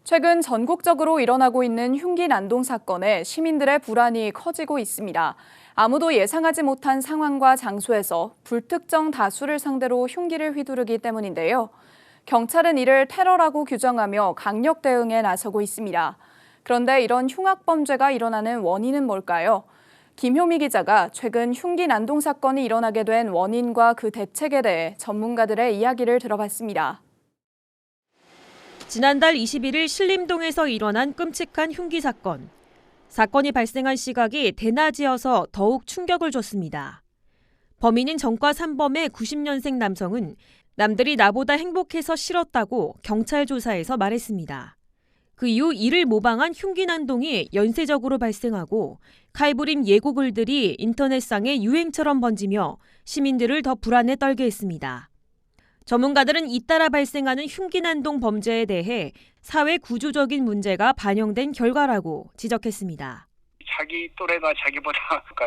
최근 전국적으로 일어나고 있는 흉기 난동 사건에 시민들의 불안이 커지고 있습니다. 아무도 예상하지 못한 상황과 장소에서 불특정 다수를 상대로 흉기를 휘두르기 때문인데요. 경찰은 이를 테러라고 규정하며 강력 대응에 나서고 있습니다. 그런데 이런 흉악범죄가 일어나는 원인은 뭘까요? 김효미 기자가 최근 흉기 난동 사건이 일어나게 된 원인과 그 대책에 대해 전문가들의 이야기를 들어봤습니다. 지난달 21일 신림동에서 일어난 끔찍한 흉기 사건. 사건이 발생한 시각이 대낮이어서 더욱 충격을 줬습니다. 범인인 전과 3범의 90년생 남성은 남들이 나보다 행복해서 싫었다고 경찰 조사에서 말했습니다. 그 이후 이를 모방한 흉기 난동이 연쇄적으로 발생하고 칼부림 예고 글들이 인터넷상에 유행처럼 번지며 시민들을 더 불안에 떨게 했습니다. 전문가들은 잇따라 발생하는 흉기 난동 범죄에 대해 사회 구조적인 문제가 반영된 결과라고 지적했습니다. 자기 또래가 자기보다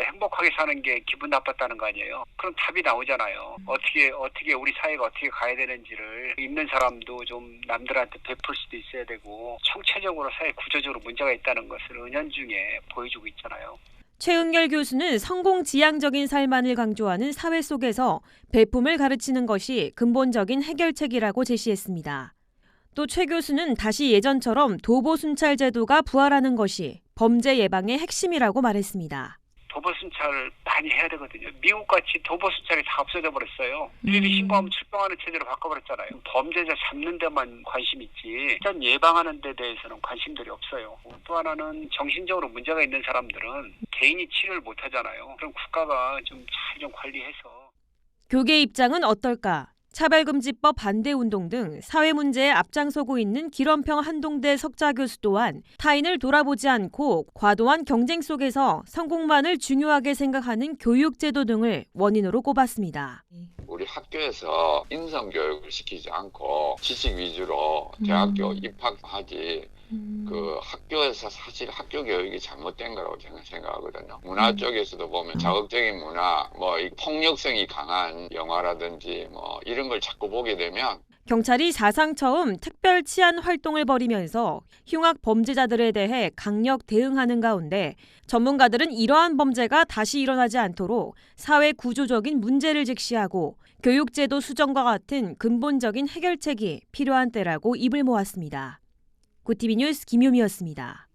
행복하게 사는 게 기분 나빴다는 거 아니에요. 그럼 답이 나오잖아요. 어떻게 우리 사회가 어떻게 가야 되는지를 있는 사람도 좀 남들한테 베풀 수도 있어야 되고 총체적으로 사회 구조적으로 문제가 있다는 것을 은연중에 보여주고 있잖아요. 최은결 교수는 성공지향적인 삶안을 강조하는 사회 속에서 베품을 가르치는 것이 근본적인 해결책이라고 제시했습니다. 또 최 교수는 다시 예전처럼 도보순찰 제도가 부활하는 것이 범죄 예방의 핵심이라고 말했습니다. 도보순찰을 많이 해야 되거든요. 미국같이 도보순찰이 다 없어져 버렸어요. 일일이 신고하면 출동하는 체제로 바꿔버렸잖아요. 범죄자 잡는 데만 관심 있지 일단 예방하는 데 대해서는 관심들이 없어요. 또 하나는 정신적으로 문제가 있는 사람들은 개인이 치료를 못 하잖아요. 그럼 국가가 좀 잘 관리해서. 교계 입장은 어떨까? 차별금지법 반대운동 등 사회 문제에 앞장서고 있는 기런평 한동대 석좌 교수 또한 타인을 돌아보지 않고 과도한 경쟁 속에서 성공만을 중요하게 생각하는 교육제도 등을 원인으로 꼽았습니다. 우리 학교에서 인성교육을 시키지 않고 지식 위주로 대학교 입학하지 그 학교에서 사실 학교 교육이 잘못된 거라고 저는 생각하거든요. 문화 쪽에서도 보면 자극적인 문화, 이 폭력성이 강한 영화라든지 이런 걸 자꾸 보게 되면 경찰이 사상 처음 특별 치안 활동을 벌이면서 흉악 범죄자들에 대해 강력 대응하는 가운데 전문가들은 이러한 범죄가 다시 일어나지 않도록 사회 구조적인 문제를 직시하고 교육제도 수정과 같은 근본적인 해결책이 필요한 때라고 입을 모았습니다. 고티비 뉴스 김효미였습니다.